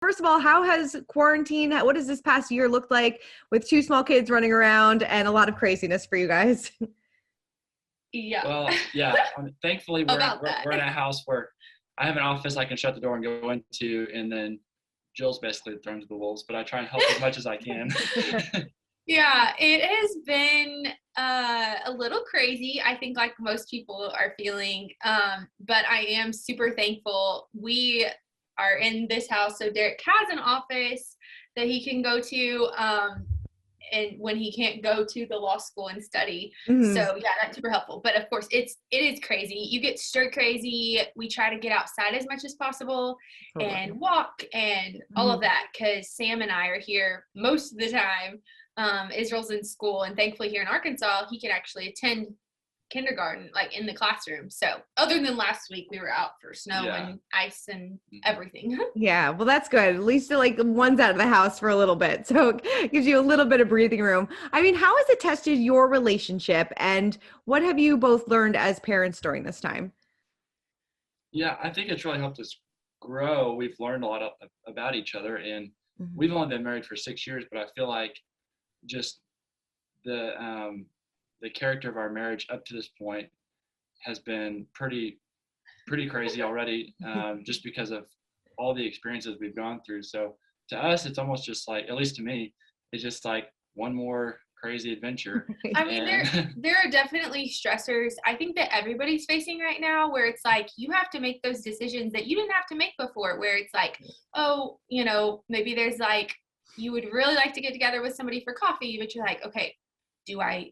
first of all, how has quarantine, what does this past year look like with 2 small kids running around and a lot of craziness for you guys? Yeah. Well, yeah. Thankfully, we're in a house where I have an office I can shut the door and go into, and then Jill's basically thrown to the wolves, but I try and help as much as I can. Yeah, it has been a little crazy, I think, like most people are feeling, but I am super thankful. We are in this house, so Derick has an office that he can go to, and when he can't go to the law school and study. Mm-hmm. So yeah, that's super helpful. But of course, it is crazy. You get stir crazy. We try to get outside as much as possible and walk and all of that, because Sam and I are here most of the time. Israel's in school, and thankfully here in Arkansas, he can actually attend kindergarten, like in the classroom. So other than last week, we were out for snow and ice and everything. Yeah, well, that's good. At least like one's out of the house for a little bit, so it gives you a little bit of breathing room. I mean, how has it tested your relationship, and what have you both learned as parents during this time? Yeah, I think it's really helped us grow. We've learned a lot about each other, and we've only been married for 6 years, but I feel like just the character of our marriage up to this point has been pretty crazy already, just because of all the experiences we've gone through. So to us, it's almost just like, at least to me, it's just like one more crazy adventure. I mean, there are definitely stressors, I think, that everybody's facing right now, where it's like you have to make those decisions that you didn't have to make before, where it's like, oh, you know, maybe there's like, you would really like to get together with somebody for coffee, but you're like, okay, do I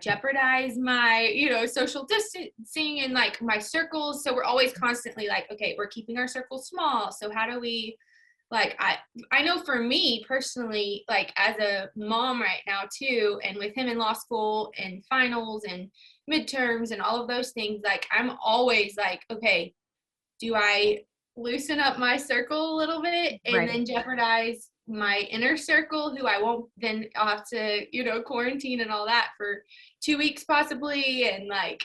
jeopardize my, you know, social distancing and like my circles? So we're always constantly like, okay, we're keeping our circles small. So how do we, like, I know for me personally, like as a mom right now too, and with him in law school and finals and midterms and all of those things, like I'm always like, okay, do I loosen up my circle a little bit and then jeopardize my inner circle, who I won't, then I'll have to, you know, quarantine and all that for 2 weeks possibly, and like,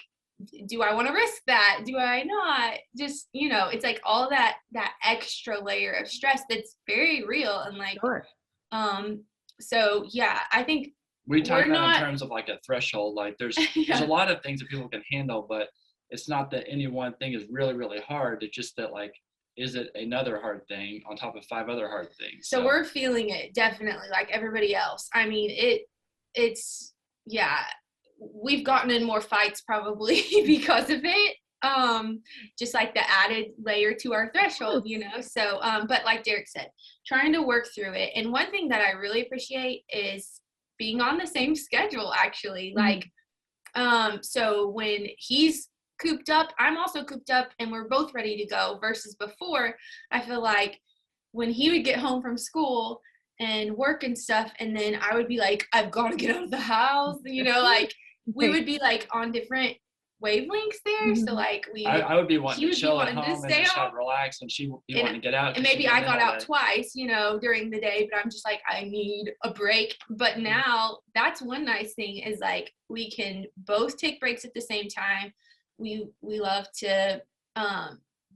do I want to risk that? Do I not? Just, you know, it's like all that extra layer of stress that's very real, and like so yeah, I think we talk about in terms of like a threshold, like there's a lot of things that people can handle, but it's not that any one thing is really, really hard. It's just that, like, is it another hard thing on top of 5 other hard things? So we're feeling it definitely like everybody else. I mean, it's we've gotten in more fights probably because of it. Just like the added layer to our threshold, you know? So, but like Derick said, trying to work through it. And one thing that I really appreciate is being on the same schedule, actually. Like, so when he's cooped up, I'm also cooped up, and we're both ready to go, versus before, I feel like when he would get home from school and work and stuff, and then I would be like, I've got to get out of the house, you know, like we would be like on different wavelengths there. So like I would be wanting to chill at home and just kind of relax, and she would be wanting to get out. And maybe I got out twice, you know, during the day, but I'm just like, I need a break. But now that's one nice thing, is like we can both take breaks at the same time. We love to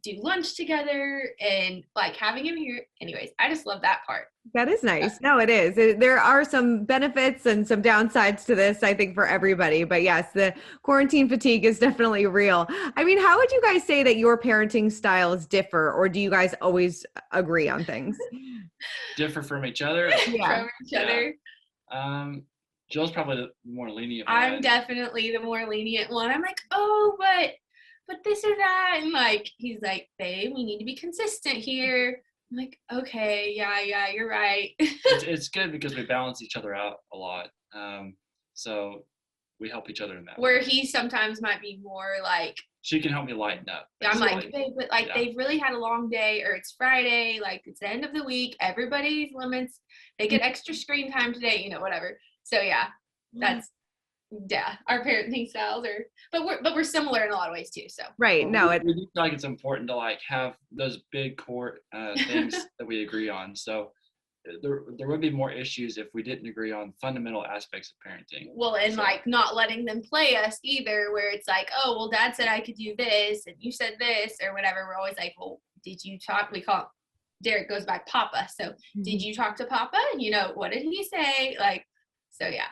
do lunch together, and like having him here. Anyways, I just love that part. That is nice. No, it is. There are some benefits and some downsides to this, I think, for everybody. But yes, the quarantine fatigue is definitely real. I mean, how would you guys say that your parenting styles differ, or do you guys always agree on things? Differ from each other? From each other. Jill's probably the more lenient one. I'm definitely the more lenient one. I'm like, oh, but this or that. And like, he's like, babe, we need to be consistent here. I'm like, okay, yeah, you're right. It's good because we balance each other out a lot. So we help each other in that Where way. he sometimes might be more like, she can help me lighten up. I'm like, babe, but like they've really had a long day, or it's Friday, like it's the end of the week, everybody's limits, they get extra screen time today, you know, whatever. So yeah, that's our parenting styles are, but we're similar in a lot of ways too. So right, no, we do feel like it's important to like have those big core things that we agree on. So there would be more issues if we didn't agree on fundamental aspects of parenting. Well, and like not letting them play us either, where it's like, oh, well, Dad said I could do this, and you said this, or whatever. We're always like, well, did you talk? We call Derick goes by Papa. So did you talk to Papa? You know, what did he say? Like, so yeah.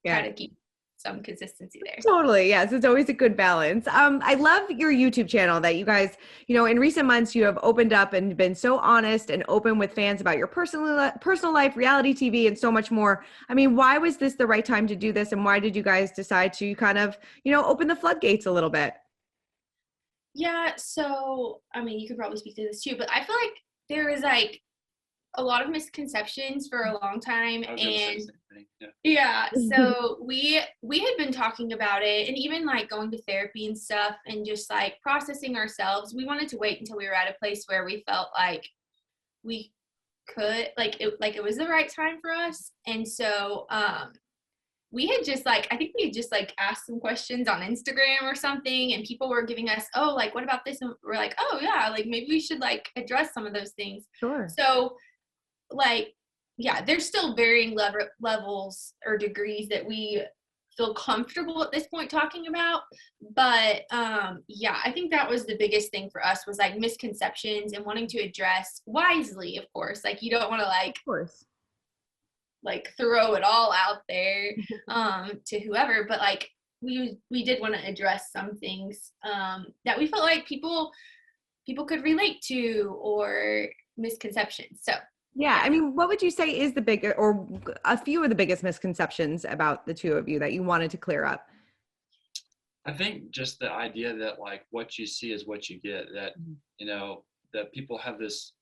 Try to keep some consistency there. Totally. Yes. It's always a good balance. I love your YouTube channel that you guys, you know, in recent months, you have opened up and been so honest and open with fans about your personal life, reality TV, and so much more. I mean, why was this the right time to do this? And why did you guys decide to kind of, you know, open the floodgates a little bit? Yeah. So, I mean, you could probably speak to this too, but I feel like there was like a lot of misconceptions for a long time. And so we had been talking about it, and even like going to therapy and stuff, and just like processing ourselves. We wanted to wait until we were at a place where we felt like we could, like it was the right time for us. And so we had just like, I think we had just like asked some questions on Instagram or something, and people were giving us, oh, like, what about this? And we're like, oh yeah, like maybe we should like address some of those things. Sure. So like, yeah, there's still varying levels or degrees that we feel comfortable at this point talking about. But yeah, I think that was the biggest thing for us, was like misconceptions and wanting to address wisely, of course. Like, you don't want to like, of course, like throw it all out there to whoever, but like we did want to address some things that we felt like people could relate to, or misconceptions. So yeah, I mean, what would you say is the big, or a few of the biggest misconceptions about the two of you that you wanted to clear up? I think just the idea that like what you see is what you get, that, you know, that people have this,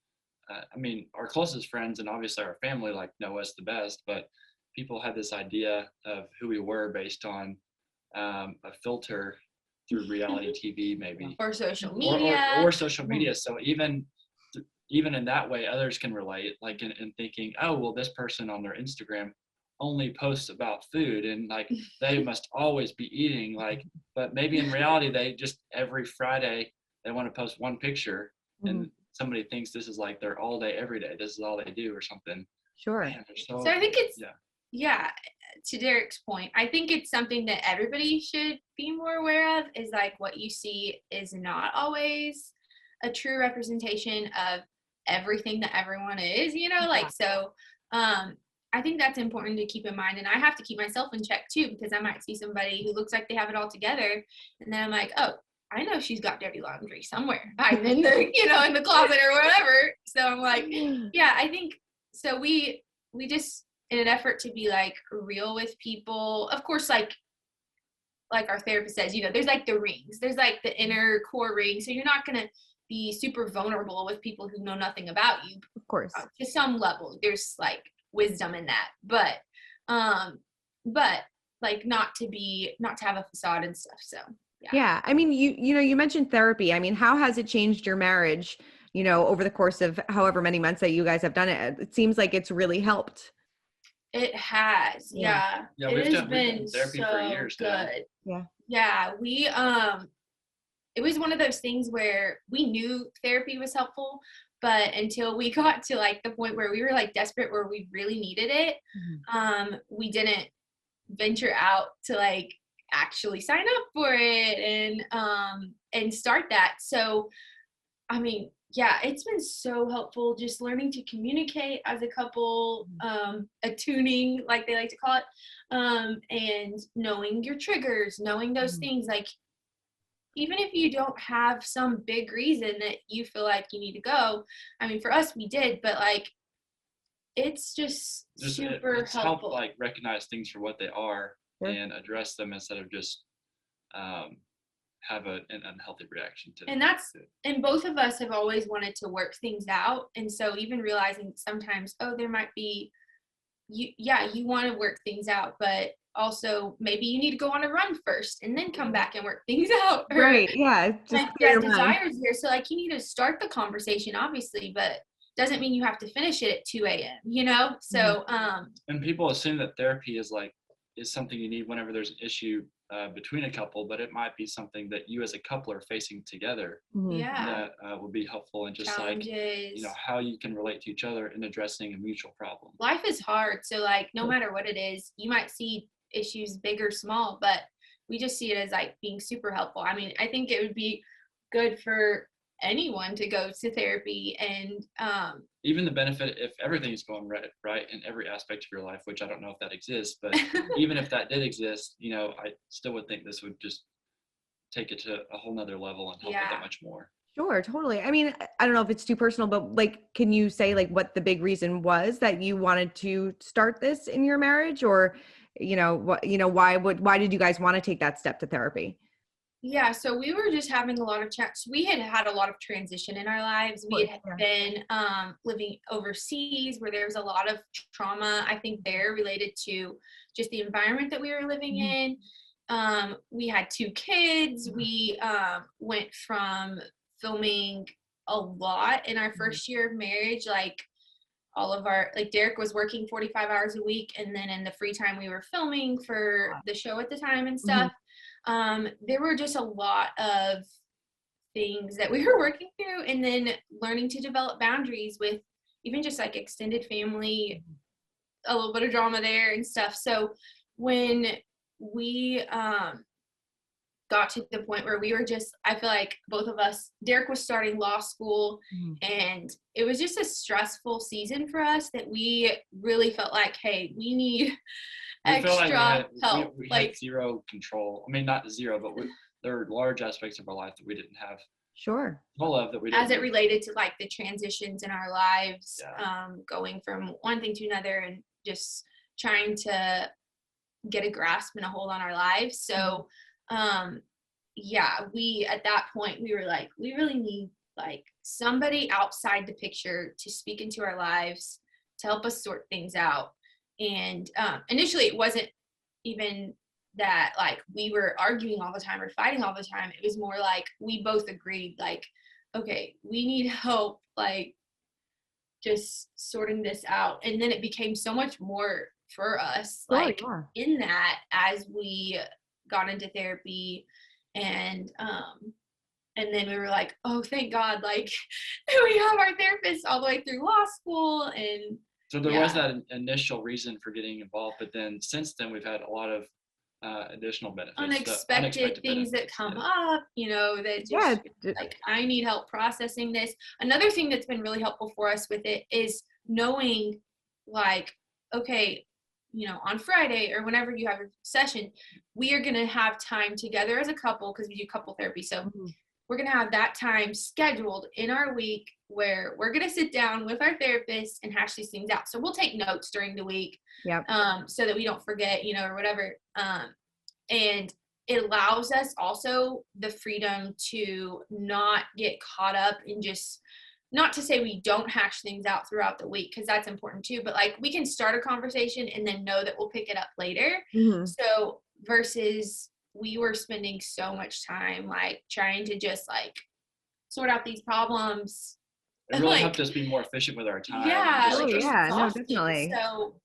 I mean, our closest friends and obviously our family like know us the best, but people have this idea of who we were based on a filter through reality TV, maybe. Or social media. Or social media. So even in that way, others can relate, like in thinking, oh, well, this person on their Instagram only posts about food, and like they must always be eating, like, but maybe in reality, they just every Friday, they want to post one picture, and somebody thinks this is like their all day, every day, this is all they do or something. Sure. Man, so I think it's, yeah, to Derick's point, I think it's something that everybody should be more aware of, is like what you see is not always a true representation of everything that everyone is, you know, like, so I think that's important to keep in mind. And I have to keep myself in check too, because I might see somebody who looks like they have it all together, and then I'm like, oh, I know she's got dirty laundry somewhere hiding in the, you know, in the closet or whatever. So I'm like, yeah, I think so. We just, in an effort to be like real with people, of course, like our therapist says, you know, there's like the rings, there's like the inner core ring, so you're not gonna be super vulnerable with people who know nothing about you. Of course. To some level, there's like wisdom in that, but like not to have a facade and stuff. So yeah. I mean, you know, you mentioned therapy. I mean, how has it changed your marriage, you know, over the course of however many months that you guys have done it? It seems like it's really helped. It has. Yeah. It has been therapy so for years now. good. Yeah. We it was one of those things where we knew therapy was helpful, but until we got to like the point where we were like desperate, where we really needed it, we didn't venture out to like actually sign up for it and start that. So, I mean, yeah, it's been so helpful just learning to communicate as a couple, attuning, like they like to call it, and knowing your triggers, knowing those things, like, even if you don't have some big reason that you feel like you need to go, I mean, for us, we did, but like, it's just super it's helpful. Helped, like, recognize things for what they are and address them instead of just have an unhealthy reaction to them. And both of us have always wanted to work things out. And so even realizing sometimes, oh, there might be, you want to work things out, but also maybe you need to go on a run first and then come back and work things out. Right. Yeah. Just like that desire's here. So like, you need to start the conversation, obviously, but doesn't mean you have to finish it at 2 a.m., you know? So, and people assume that therapy is something you need whenever there's an issue between a couple, but it might be something that you as a couple are facing together. Yeah. That would be helpful, and just like, you know, how you can relate to each other in addressing a mutual problem. Life is hard. So like, no matter what it is, you might see issues big or small, but we just see it as like being super helpful. I mean, I think it would be good for anyone to go to therapy. And even the benefit, if everything's going right in every aspect of your life, which I don't know if that exists, but even if that did exist, you know, I still would think this would just take it to a whole nother level and help it that much more. Sure, totally. I mean, I don't know if it's too personal, but like, can you say like what the big reason was that you wanted to start this in your marriage, or, you know, what, you know, why did you guys want to take that step to therapy? Yeah, so we were just having a lot of chats. We had had a lot of transition in our lives. We had been living overseas where there was a lot of trauma, I think, there related to just the environment that we were living in. We had 2 kids. We went from filming a lot in our first year of marriage, like all of our, like Derick was working 45 hours a week, and then in the free time we were filming for the show at the time and stuff. There were just a lot of things that we were working through, and then learning to develop boundaries with even just like extended family, a little bit of drama there and stuff. So when we got to the point where we were just, I feel like both of us, Derick was starting law school, and it was just a stressful season for us that we really felt like, hey, we need extra help. We had zero control. I mean, not zero, but there were large aspects of our life that we didn't have control of, that we didn't. As it related to like the transitions in our lives, going from one thing to another, and just trying to get a grasp and a hold on our lives. So we at that point we were like, we really need like somebody outside the picture to speak into our lives to help us sort things out. And initially it wasn't even that like we were arguing all the time or fighting all the time. It was more like we both agreed like, okay, we need help, like just sorting this out. And then it became so much more for us, like in that, as we got into therapy, and then we were like, oh, thank God, like we have our therapist all the way through law school. And so there was that initial reason for getting involved, but then since then we've had a lot of additional benefits, unexpected things that come up, you know, that just like, I need help processing this. Another thing that's been really helpful for us with it is knowing like, okay, you know, on Friday or whenever you have a session, we are going to have time together as a couple, because we do couple therapy. So we're going to have that time scheduled in our week where we're going to sit down with our therapist and hash these things out. So we'll take notes during the week, so that we don't forget, you know, or whatever. And it allows us also the freedom to not get caught up in just, not to say we don't hash things out throughout the week, because that's important too, but like we can start a conversation and then know that we'll pick it up later. So versus we were spending so much time like trying to just like sort out these problems. It really helped us be more efficient with our time. No, definitely. So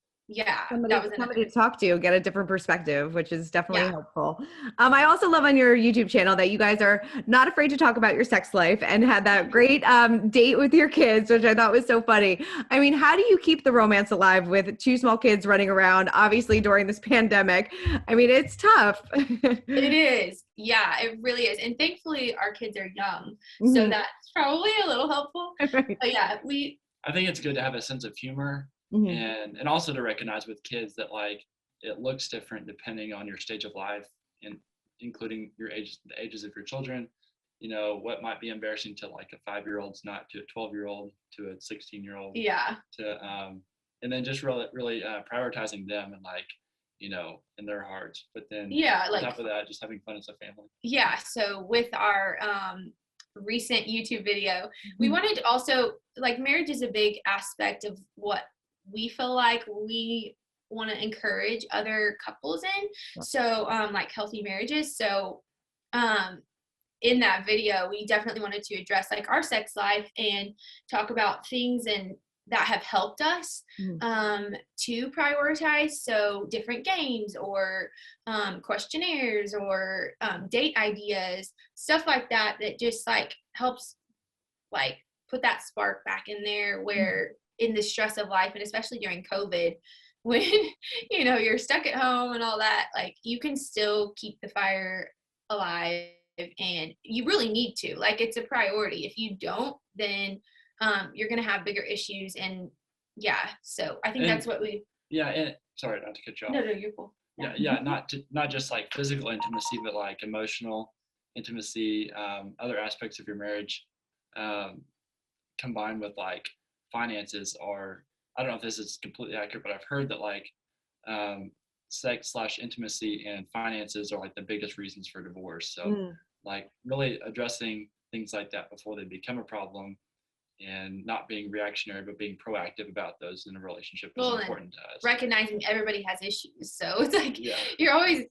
somebody to talk to, get a different perspective, which is definitely helpful. I also love on your YouTube channel that you guys are not afraid to talk about your sex life, and had that great date with your kids, which I thought was so funny. I mean, how do you keep the romance alive with 2 small kids running around, obviously during this pandemic? I mean, it's tough. It is. Yeah, it really is. And thankfully our kids are young, so that's probably a little helpful. But yeah, I think it's good to have a sense of humor. And also to recognize with kids that like it looks different depending on your stage of life, and including your age, the ages of your children. You know, what might be embarrassing to like a 5-year-old's not to a 12-year-old, to a 16-year-old. And then just really prioritizing them and like, you know, in their hearts. But then on top of that, just having fun as a family. So with our recent YouTube video, we wanted to also, like, marriage is a big aspect of what we feel like we want to encourage other couples in. So like healthy marriages. So in that video, we definitely wanted to address like our sex life and talk about things and that have helped us to prioritize. So different games or questionnaires or date ideas, stuff like that, that just like helps like put that spark back in there, where in the stress of life, and especially during COVID, when, you know, you're stuck at home and all that, like you can still keep the fire alive and you really need to, like, it's a priority. If you don't, then you're going to have bigger issues. And yeah, so I think that's what we, and sorry not to cut you off. no, you're cool. Yeah, not just like physical intimacy, but like emotional intimacy, other aspects of your marriage, combined with like finances are, I don't know if this is completely accurate, but I've heard that like sex/intimacy and finances are like the biggest reasons for divorce. So like really addressing things like that before they become a problem, and not being reactionary, but being proactive about those in a relationship is important to us. Recognizing everybody has issues. So it's like, you're always,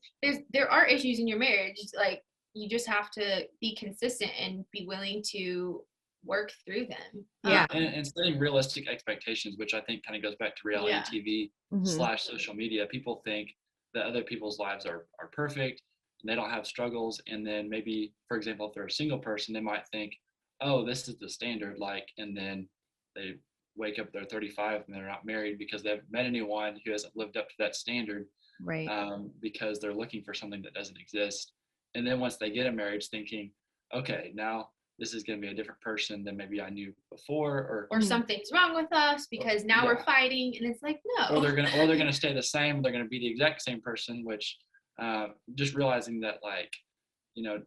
there are issues in your marriage. Like, you just have to be consistent and be willing to work through them. And setting realistic expectations, which I think kind of goes back to reality TV / social media. People think that other people's lives are perfect and they don't have struggles. And then maybe, for example, if they're a single person, they might think, oh, this is the standard, like, and then they wake up, they're 35 and they're not married because they haven't met anyone who hasn't lived up to that standard, right? Because they're looking for something that doesn't exist. And then once they get a marriage, thinking, okay, now this is going to be a different person than maybe I knew before, or something's wrong with us because now we're fighting, and it's like, no. Or they're gonna stay the same. They're gonna be the exact same person, which just realizing that, like, you know,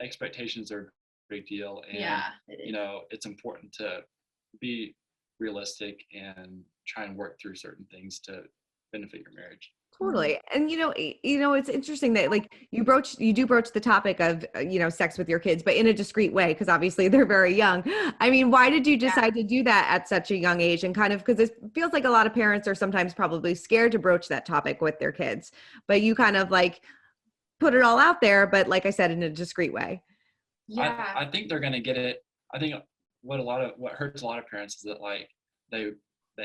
expectations are big deal, and you know, it's important to be realistic and try and work through certain things to benefit your marriage. Totally. And you know, it's interesting that like you do broach the topic of, you know, sex with your kids, but in a discreet way, because obviously they're very young. I mean, why did you decide to do that at such a young age? And kind of, because it feels like a lot of parents are sometimes probably scared to broach that topic with their kids, but you kind of like put it all out there, but like I said, in a discreet way. Yeah. I think they're going to get it. I think what hurts a lot of parents is that, like, they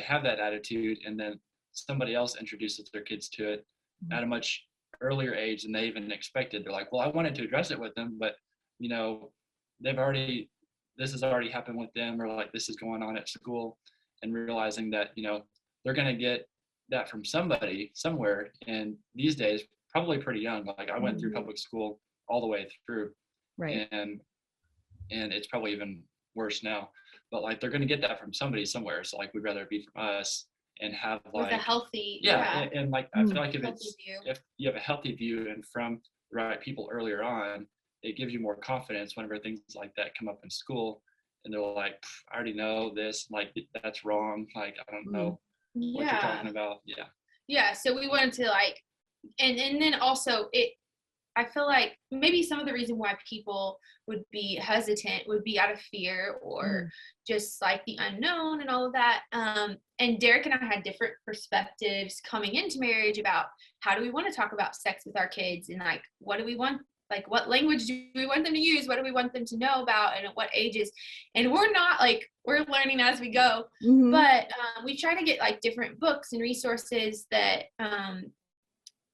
have that attitude, and then somebody else introduces their kids to it at a much earlier age than they even expected. They're like, well, I wanted to address it with them, but, you know, this has already happened with them, or like this is going on at school, and realizing that, you know, they're going to get that from somebody somewhere. And these days, probably pretty young. Like, I went through public school all the way through. Right. And it's probably even worse now, but like, they're going to get that from somebody somewhere. So like, we'd rather it be from us and have like with a healthy, and like, I feel like if you have a healthy view and from the right people earlier on, it gives you more confidence whenever things like that come up in school, and they're like, I already know this, like, that's wrong, like, I don't know what you're talking about. So we wanted to, like, and then also I feel like maybe some of the reason why people would be hesitant would be out of fear, or just like the unknown and all of that. And Derick and I had different perspectives coming into marriage about how do we want to talk about sex with our kids, and like, what do we want, like, what language do we want them to use? What do we want them to know about, and at what ages? And we're not, like, we're learning as we go, but we try to get like different books and resources that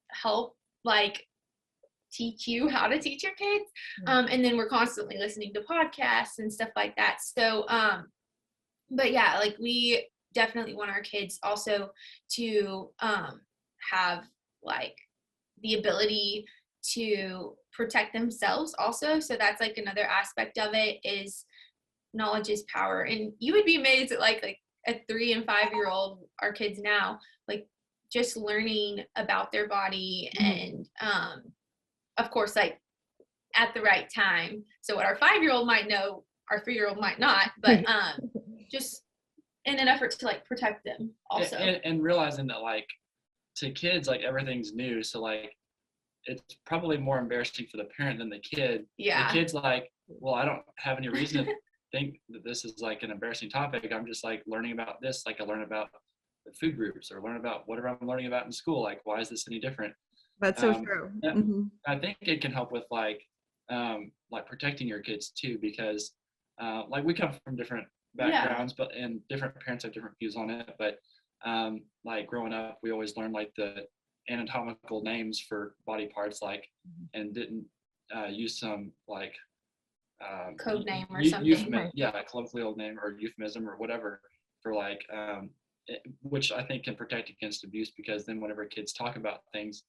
help, like, teach you how to teach your kids. And then we're constantly listening to podcasts and stuff like that. So, but yeah, like, we definitely want our kids also to have like the ability to protect themselves also. So that's like another aspect of it, is knowledge is power. And you would be amazed at like a 3 and 5-year-old, our kids now, like, just learning about their body and of course, like, at the right time. So what our 5-year-old might know, our 3-year-old might not, but just in an effort to like protect them also. And realizing that, like, to kids, like, everything's new. So like, it's probably more embarrassing for the parent than the kid. Yeah. The kid's like, well, I don't have any reason to think that this is like an embarrassing topic. I'm just like learning about this. Like, I learn about the food groups, or learn about whatever I'm learning about in school. Like, why is this any different? That's so true. I think it can help with like protecting your kids too, because like, we come from different backgrounds, but and different parents have different views on it. But like, growing up, we always learned like the anatomical names for body parts, like, and didn't use some like code name or something. Colloquial name or euphemism or whatever for like which I think can protect against abuse, because then whenever kids talk about things,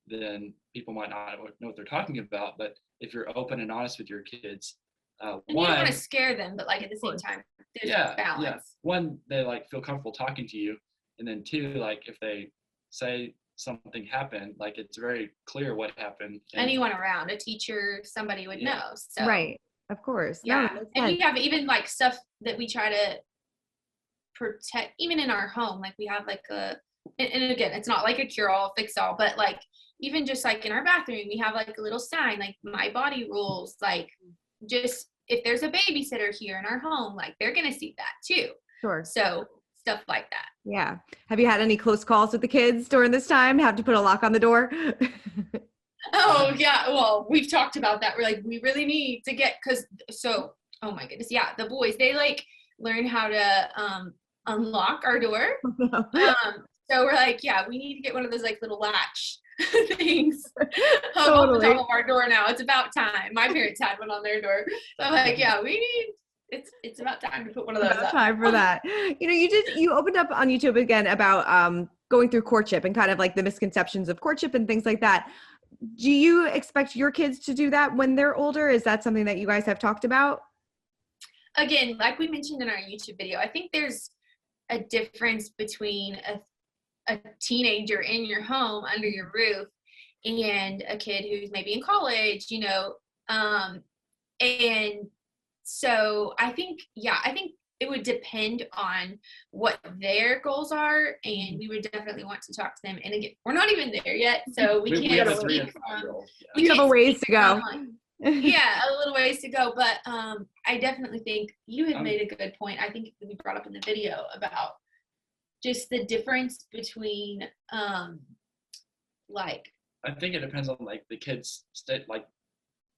then people might not know what they're talking about. But if you're open and honest with your kids, and you don't want to scare them, but like at the same time, there's balance. Yeah. One, they like feel comfortable talking to you, and then two, like if they say something happened, like it's very clear what happened. Anyone around, a teacher, somebody would know. So right, of course. Yeah, no, and we have even like stuff that we try to protect, even in our home. Like we have like and again, it's not like a cure-all, fix-all, but like even just like in our bathroom, we have like a little sign, like my body rules, like just if there's a babysitter here in our home, like they're gonna see that too. Sure. So stuff like that. Yeah. Have you had any close calls with the kids during this time? Have to put a lock on the door? Oh yeah, well, we've talked about that. We're like, we really need to get, oh my goodness, yeah, the boys, they like learn how to unlock our door. So we're like, yeah, we need to get one of those like little latch things on the top of our door now. It's about time. My parents had one on their door. So I'm like, yeah, it's about time to put one of those up. Time for that. You know, you opened up on YouTube again about going through courtship and kind of like the misconceptions of courtship and things like that. Do you expect your kids to do that when they're older? Is that something that you guys have talked about? Again, like we mentioned in our YouTube video, I think there's a difference between a teenager in your home under your roof and a kid who's maybe in college, you know, and so I think it would depend on what their goals are, and we would definitely want to talk to them. And again, we're not even there yet, so we can't speak. We have a ways to go. Yeah, a little ways to go, but I definitely think you had made a good point. I think we brought up in the video about just the difference between like. I think it depends on like the kid's state, like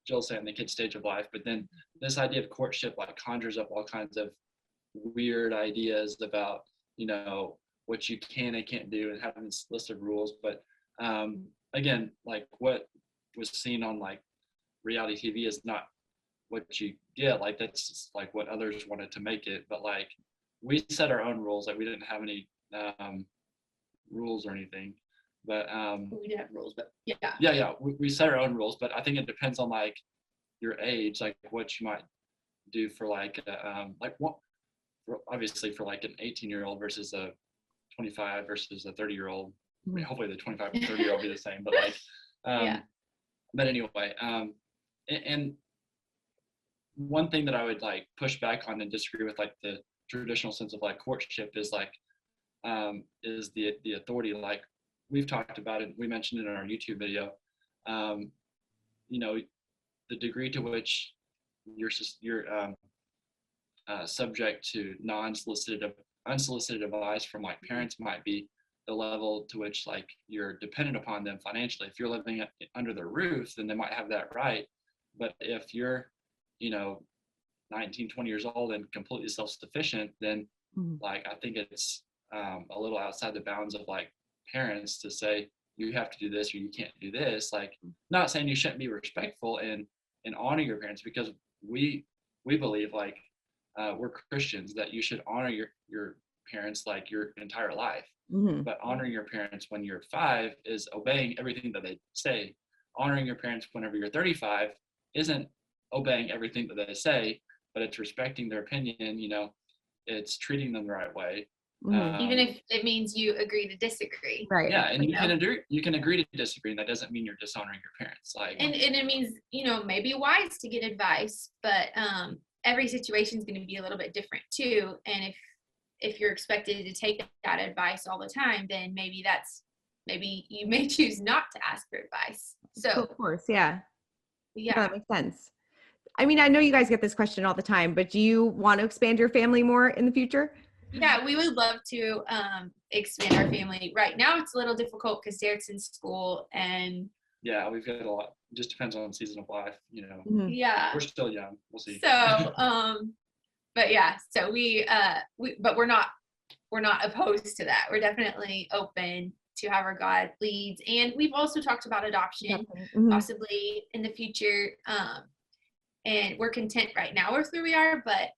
Jill's saying, the kid's stage of life. But then this idea of courtship like conjures up all kinds of weird ideas about, you know, what you can and can't do, and having this list of rules. But again, like what was seen on like reality TV is not what you get. Like that's just like what others wanted to make it. But like we set our own rules. Like we didn't have any rules or anything. But we did have rules, but yeah. We set our own rules, but I think it depends on like your age, like what you might do for like what, obviously for like an 18-year-old versus a 25 versus a 30-year-old. I mean, hopefully the 25 and 30-year-old will be the same, but like but anyway, and one thing that I would like push back on and disagree with like the traditional sense of like courtship is like is the authority. Like we've talked about it, we mentioned it in our YouTube video, you know, the degree to which you're subject to unsolicited advice from like parents might be the level to which like you're dependent upon them financially. If you're living under their roof, then they might have that right. But if you're, you know, 19, 20 years old and completely self-sufficient, then like I think it's a little outside the bounds of like parents to say you have to do this or you can't do this. Like not saying you shouldn't be respectful and honor your parents, because we believe like we're Christians that you should honor your parents like your entire life. But honoring your parents when you're 5 is obeying everything that they say. Honoring your parents whenever you're 35 isn't obeying everything that they say, but it's respecting their opinion. You know, it's treating them the right way. Even if it means you agree to disagree. Right. Yeah, and you can agree to disagree, and that doesn't mean you're dishonoring your parents. Like, and it means, you know, maybe wise to get advice, but every situation is going to be a little bit different too. And if you're expected to take that advice all the time, then maybe you may choose not to ask for advice. So of course, yeah, that makes sense. I mean, I know you guys get this question all the time, but do you want to expand your family more in the future? Yeah, we would love to expand our family. Right now it's a little difficult because Derick's in school, and yeah, we've got a lot. It just depends on the season of life, you know. Yeah, we're still young. We'll see. So but yeah, so but we're not opposed to that. We're definitely open to however God leads, and we've also talked about adoption possibly in the future, and we're content right now with where we are, but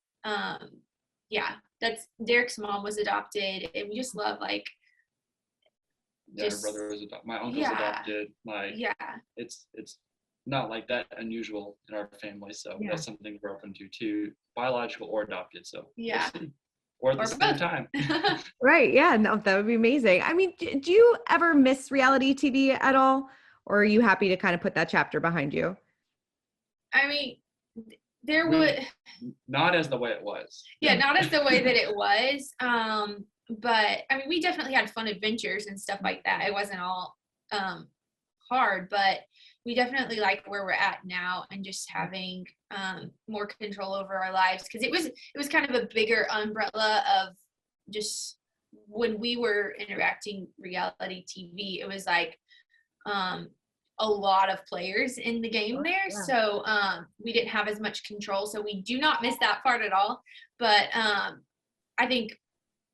that's Derick's mom was adopted, and we just love like my brother was adopted, my uncle's adopted. Like, it's not like that unusual in our family, so that's something we're open to too, biological or adopted. So we'll see. Or at the same time. Right. Yeah. No, that would be amazing. I mean, do you ever miss reality TV at all? Or are you happy to kind of put that chapter behind you? I mean, there would not as the way it was. Yeah, not as the way that it was. But I mean, we definitely had fun adventures and stuff like that. It wasn't all hard, but we definitely like where we're at now and just having more control over our lives, because it was kind of a bigger umbrella of just when we were interacting reality TV. It was like a lot of players in the game there, so we didn't have as much control, so we do not miss that part at all. But I think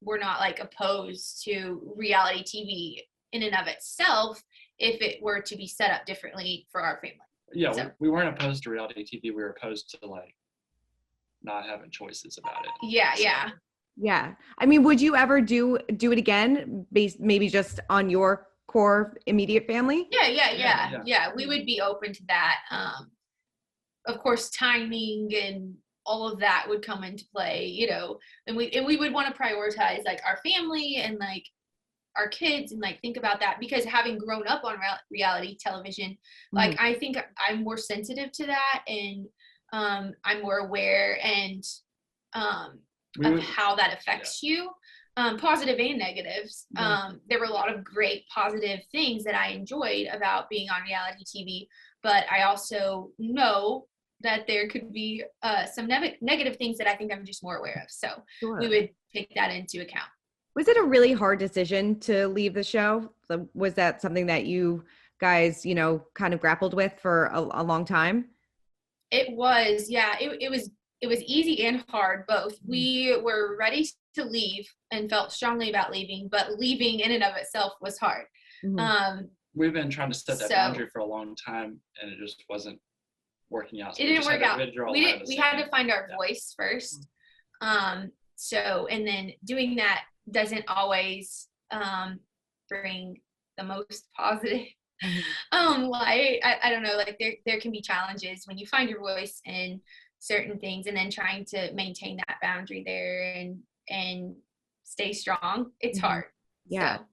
we're not like opposed to reality TV in and of itself if it were to be set up differently for our family. Yeah, so we weren't opposed to reality TV. We were opposed to like not having choices about it. Yeah. I mean, would you ever do it again, based maybe just on your core immediate family? Yeah. We would be open to that. Of course, timing and all of that would come into play, you know, and we would want to prioritize like our family and like our kids and like think about that, because having grown up on reality television, like I think I'm more sensitive to that, and I'm more aware and of how that affects you, positive and negatives. There were a lot of great positive things that I enjoyed about being on reality TV, but I also know that there could be some negative things that I think I'm just more aware of. So we would take that into account. Was it a really hard decision to leave the show? Was that something that you guys, you know, kind of grappled with for a long time? It was, yeah. It was easy and hard, both. We were ready to leave and felt strongly about leaving, but leaving in and of itself was hard. We've been trying to set that boundary for a long time, and it just wasn't working out. So it didn't work out. We had to find our voice first. So, and then doing that doesn't always bring the most positive light. I don't know, like there can be challenges when you find your voice in certain things, and then trying to maintain that boundary there and stay strong. It's hard. Yeah. So.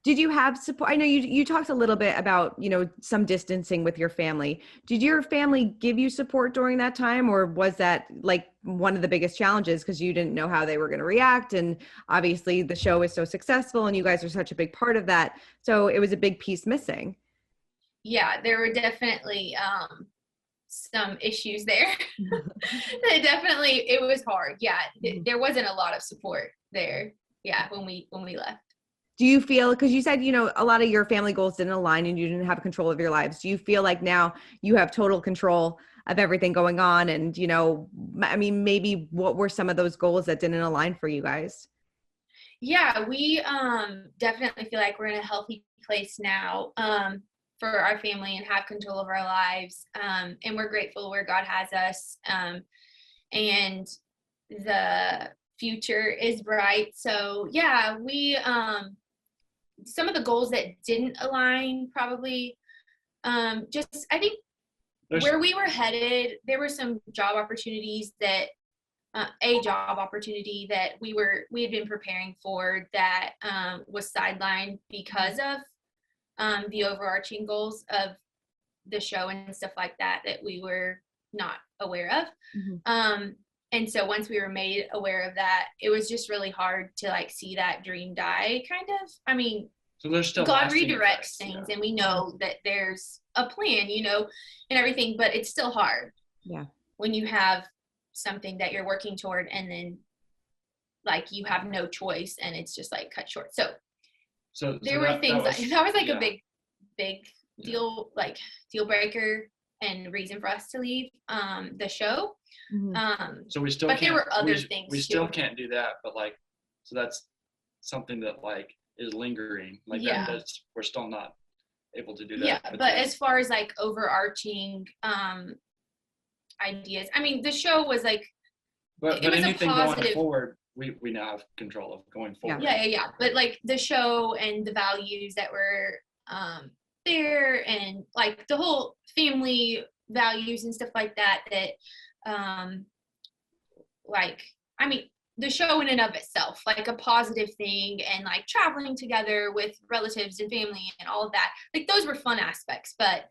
Did you have support? I know you talked a little bit about, you know, some distancing with your family. Did your family give you support during that time, or was that like one of the biggest challenges because you didn't know how they were going to react? And obviously the show is so successful and you guys are such a big part of that. So it was a big piece missing. Yeah, there were definitely some issues there. It was hard. Yeah, there wasn't a lot of support there. Yeah, when we left. Do you feel, because you said, you know, a lot of your family goals didn't align and you didn't have control of your lives. Do you feel like now you have total control of everything going on? And, you know, I mean, maybe what were some of those goals that didn't align for you guys? Yeah, we definitely feel like we're in a healthy place now for our family and have control of our lives. And we're grateful where God has us. And the future is bright. So yeah, we some of the goals that didn't align probably just, I think where we were headed, there were some job opportunities that a job opportunity that we had been preparing for that was sidelined because of the overarching goals of the show and stuff like that we were not aware of. And so once we were made aware of that, it was just really hard to like see that dream die, kind of. I mean, so there's still God redirects things, and we know that there's a plan, you know, and everything, but it's still hard. Yeah. When you have something that you're working toward and then like you have no choice and it's just like cut short. So there were things that was like a big deal, like deal breaker and reason for us to leave the show. So we still but there were other things we still can't do that, but like, so that's something that like is lingering, like that's we're still not able to do that. But as far as like overarching ideas, I mean, the show was like, but anything going forward, we now have control of going forward. Yeah. But like the show and the values that were there, and like the whole family values and stuff like that, like, I mean, the show in and of itself, like a positive thing, and like traveling together with relatives and family and all of that, like those were fun aspects. But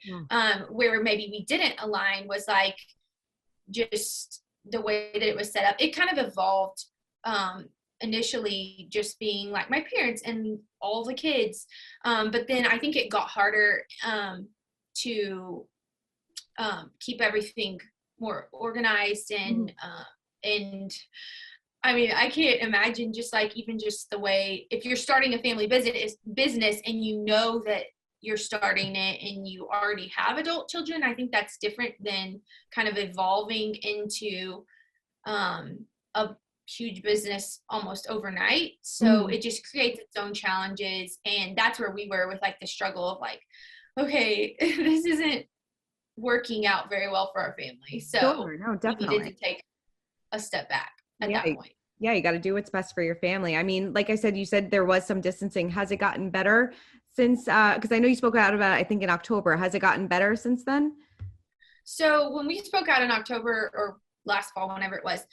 where maybe we didn't align was like just the way that it was set up. It kind of evolved initially just being like my parents and all the kids, but then I think it got harder to keep everything more organized, and I mean, I can't imagine just like even just the way, if you're starting a family business and you know that you're starting it and you already have adult children, I think that's different than kind of evolving into a huge business almost overnight. So it just creates its own challenges, and that's where we were with like the struggle of like, okay, this isn't working out very well for our family. So definitely we needed to take a step back at that point. Yeah, you got to do what's best for your family. I mean, like I said, you said there was some distancing. Has it gotten better since, because I know you spoke out about it, I think in October. Has it gotten better since then? So when we spoke out in October or last fall, whenever it was,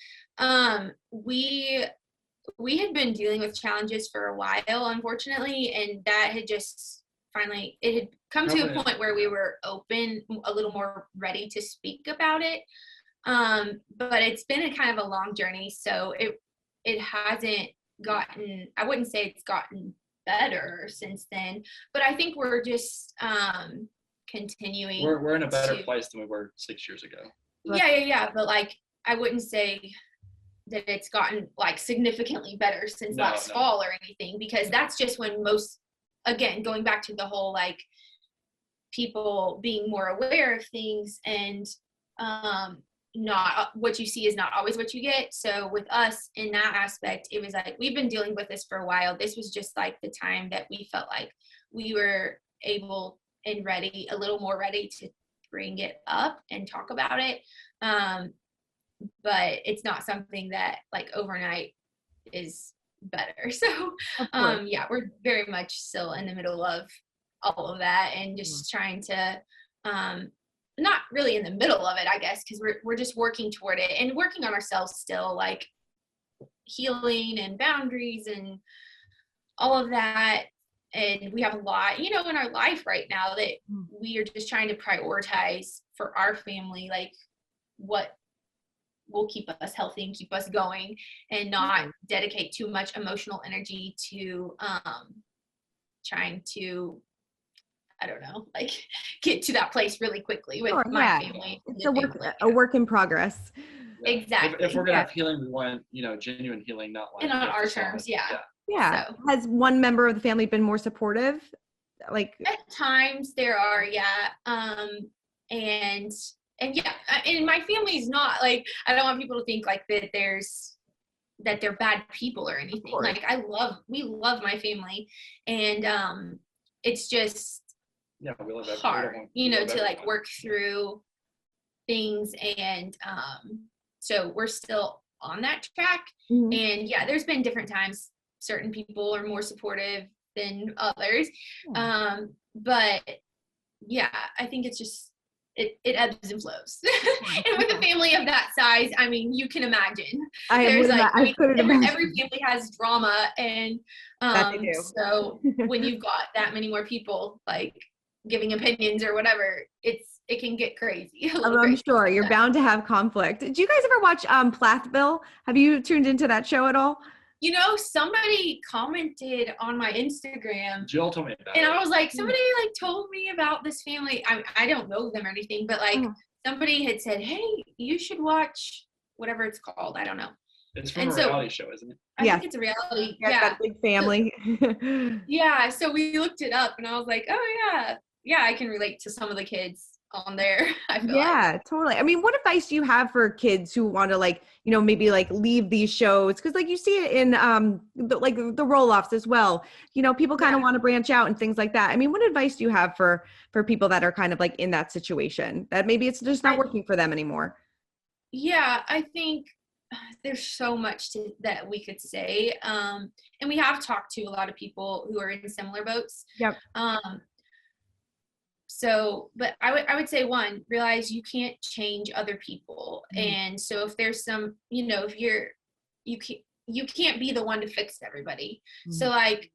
we had been dealing with challenges for a while, unfortunately, and that had just finally, it had come to a point where we were open, a little more ready to speak about it. But it's been a kind of a long journey, so it hasn't gotten, I wouldn't say it's gotten better since then, but I think we're just continuing. We're in a better place than we were 6 years ago. Yeah, but like I wouldn't say that it's gotten like significantly better since last fall or anything, because that's just when most, again, going back to the whole like people being more aware of things, and not what you see is not always what you get. So with us in that aspect, it was like, we've been dealing with this for a while. This was just like the time that we felt like we were able and ready, a little more ready to bring it up and talk about it. But it's not something that like overnight is better. So yeah, we're very much still in the middle of all of that, and just trying to not really in the middle of it, I guess, because we're just working toward it and working on ourselves still, like healing and boundaries and all of that. And we have a lot, in our life right now that we are just trying to prioritize for our family, like what will keep us healthy and keep us going, and not dedicate too much emotional energy to trying to, I don't know, like get to that place really quickly with my family. It's a work in progress. Yeah. Exactly. If we're gonna have healing, we want genuine healing, not like and on our terms. Yeah. So. Has one member of the family been more supportive? Like at times there are, and yeah, and my family's not like, I don't want people to think like that they're bad people or anything. Like we love my family, and it's just we love hard, to like work through things, and so we're still on that track. And there's been different times certain people are more supportive than others, but I think it's just it ebbs and flows. And with a family of that size, I mean, you can imagine every family has drama, and so when you've got that many more people like giving opinions or whatever, it can get crazy. I'm sure you're bound to have conflict. Do you guys ever watch Plathville? Have you tuned into that show at all? Somebody commented on my Instagram. Jill told me about it. And I was like, somebody like told me about this family. I don't know them or anything, but like somebody had said, hey, you should watch whatever it's called. I don't know. It's from a reality show, isn't it? I think it's a reality. Got a big family. So we looked it up, and I was like, oh yeah, I can relate to some of the kids on there. I feel totally. I mean, what advice do you have for kids who want to like, maybe like leave these shows? Because like you see it in the roll-offs as well. People kind of want to branch out and things like that. I mean, what advice do you have for people that are kind of like in that situation that maybe it's just not working for them anymore? Yeah, I think there's so much that we could say. And we have talked to a lot of people who are in similar boats. Yep. So, but I would say, one, realize you can't change other people. And so if there's some, if you can't be the one to fix everybody. So like,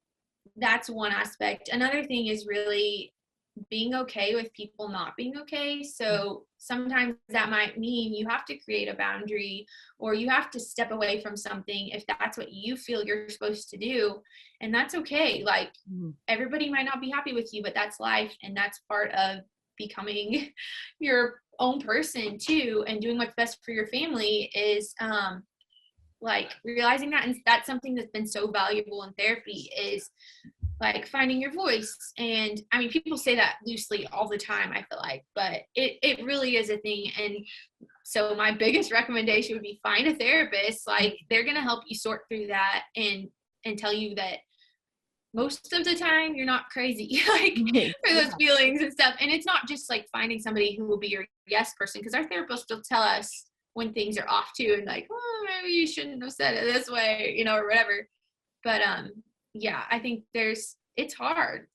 that's one aspect. Another thing is really being okay with people not being okay. So sometimes that might mean you have to create a boundary, or you have to step away from something if that's what you feel you're supposed to do. And that's okay. Like everybody might not be happy with you, but that's life. And that's part of becoming your own person too. And doing what's best for your family is like realizing that. And that's something that's been so valuable in therapy, is like finding your voice. And I mean, people say that loosely all the time, I feel like, but it really is a thing. And so my biggest recommendation would be find a therapist. Like they're going to help you sort through that and tell you that most of the time you're not crazy, like for those feelings and stuff. And it's not just like finding somebody who will be your yes person, because our therapist will tell us when things are off too, and like, oh, maybe you shouldn't have said it this way, or whatever. But yeah, I think it's hard.